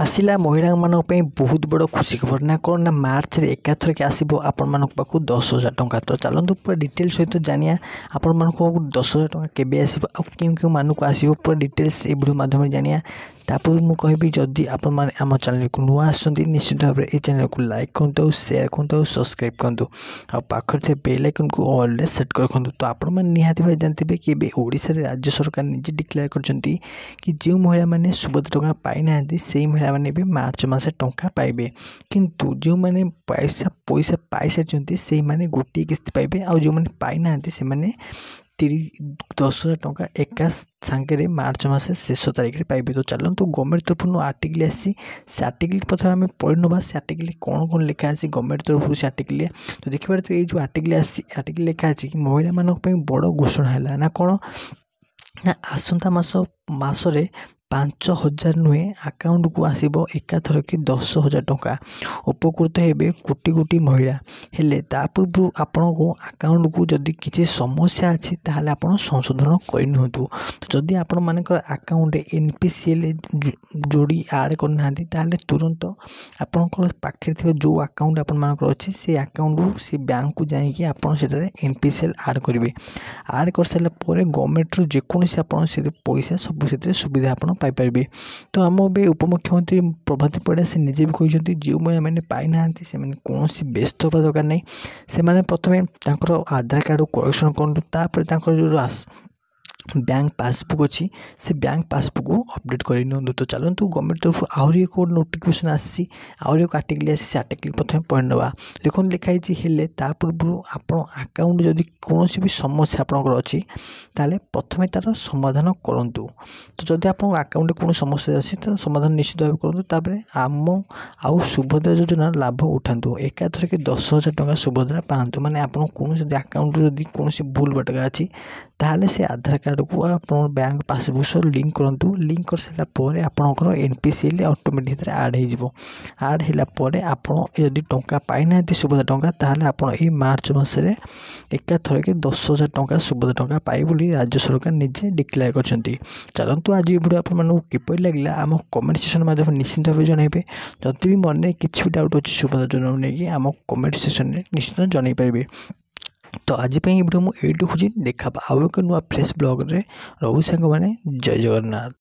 आसला महिला मानक बहुत बड़ खुशी खबर ना कौन ना मार्च रे एकाथर के आसो आपण मान पाक 10,000 टंका। तो चलतु पूरा डिटेल सहित जानिया आपण मान 10,000 टंका केबे आसीबो आ क्यों क्यों मानक आसीबो पूरा डिटेल्स ए वीडियो माध्यम जानिया। तापर मु कहबी जदि आपण माने आम चैनल को नुआ आसछन्ती निश्चित भाव ए चैनल को लाइक करंतु शेयर करंतु सब्सक्राइब करंतु आ पाखर थे बेल आइकन को ऑल सेट कर रखंतु। तो आपण माने निहाती भाई जानथिबे कि बे ओडिसा रे राज्य सरकार निजे डिक्लेयर करछन्ती कि जो महिला माने सुबद टंका पाई नांती सेही महिला माने भी मार्च मासे टंका पाइबे, किंतु जो माने पैसा पाई सारछन्ती सेही माने गोटी किस्ती पाइबे आ जो माने पाई नांती से माने 10,000 टंका एका सांगे मार्च मासे शेष तारीख में पाइबे। तो चलतु गवर्नमेंट तरफ आर्टिकल आसी से आर्टिकल प्रथम आम पढ़ी ना से आर्टिकल कौन कौन लिखा है गवर्नमेंट तरफ से आर्टिकल। तो देखिए तो ये जो आर्टिकल आर्टिकल लिखा है कि महिला मानक बड़ घोषणा है ना कौन ना आसंता मासरे 5,000 नुहे अकाउंट को आसीबो एकाथर के 10,000 टंका उपकृत हेबे कोटी कोटी महिला हेले ता पूर्व आपण को अकाउंट को जदि किसी समस्या अछि ताहले आपण संशोधन करनिहतु। तो जदि आपण मानकर अकाउंट एनपीसीएल जोड़ी ऐड करना ताहले तुरंत आपण पाखे थे जो अकाउंट आपण मानकर अछि से अकाउंट से बैंक को जाई कि आपण सेटारे एनपीसीएल ऐड करिवे। ऐड कर सारा पर गवर्नमेंट रो जेकोसी आपण से पैसा सब से सुविधा आपण पाइपर। तो आम भी उपमुख्यमंत्री प्रभात परिड़ा से निजे भी कहते जो मैंने पाई ना से कौन व्यस्त होगा दरकार नहीं से प्रथम आधार कार्ड करेक्शन करूँ जो बैंक पासबुक अच्छी से बैंक पासबुक को अपडेट कर नि। तो चलतु गवर्नमेंट तरफ आहरी एक नोटिफिकेशन आसी आहरी एक आर्टिकल आसी आर्टिकल प्रथम पढ़ी ना देखो लिखाई हेले पूर्व आप अकाउंट जदि कौन भी समस्या आपंकर अच्छी ताले प्रथम तार समाधान करूँ। तो जदि आप अकाउंट कौन समस्या अच्छी तो समाधान निश्चित भाव करूँ आम आउ सुभद्रा योजना लाभ उठातु एकाथर के 10,000 टंका सुभद्रा पातु माने आप कौन अकाउंट जदि कौन भूल भटका अच्छी ताहले से आधार कार्ड को आप बैंक पासबुक सह लिंक करूँ। लिंक कर सारा पर आपंकर एनपीसीएल ऑटोमेटिक ऐड हो ऐड होगापर आपड़ी टंका पाई ना सुभद्रा टंका ताहले आप मार्च मासरे एकाथर के 10,000 टंका सुभद्रा टंका पाई बोली राज्य सरकार निजे डिक्लेयर करछन्ती। चलतु आज ये वीडियो आपको किपर लगे आम कमेंट सेक्शन माध्यम निश्चित भाव जनइबे। जदि भी मन में किसी भी डाउट अच्छी सुभद्रा योजना नहीं आम कमेंट सेक्शन में निश्चित जन पारे। तो आज वीडियो मुझे देखा आउ एक नुआ फ्रेश ब्लॉग रे रहू सांग माने जय जगन्नाथ।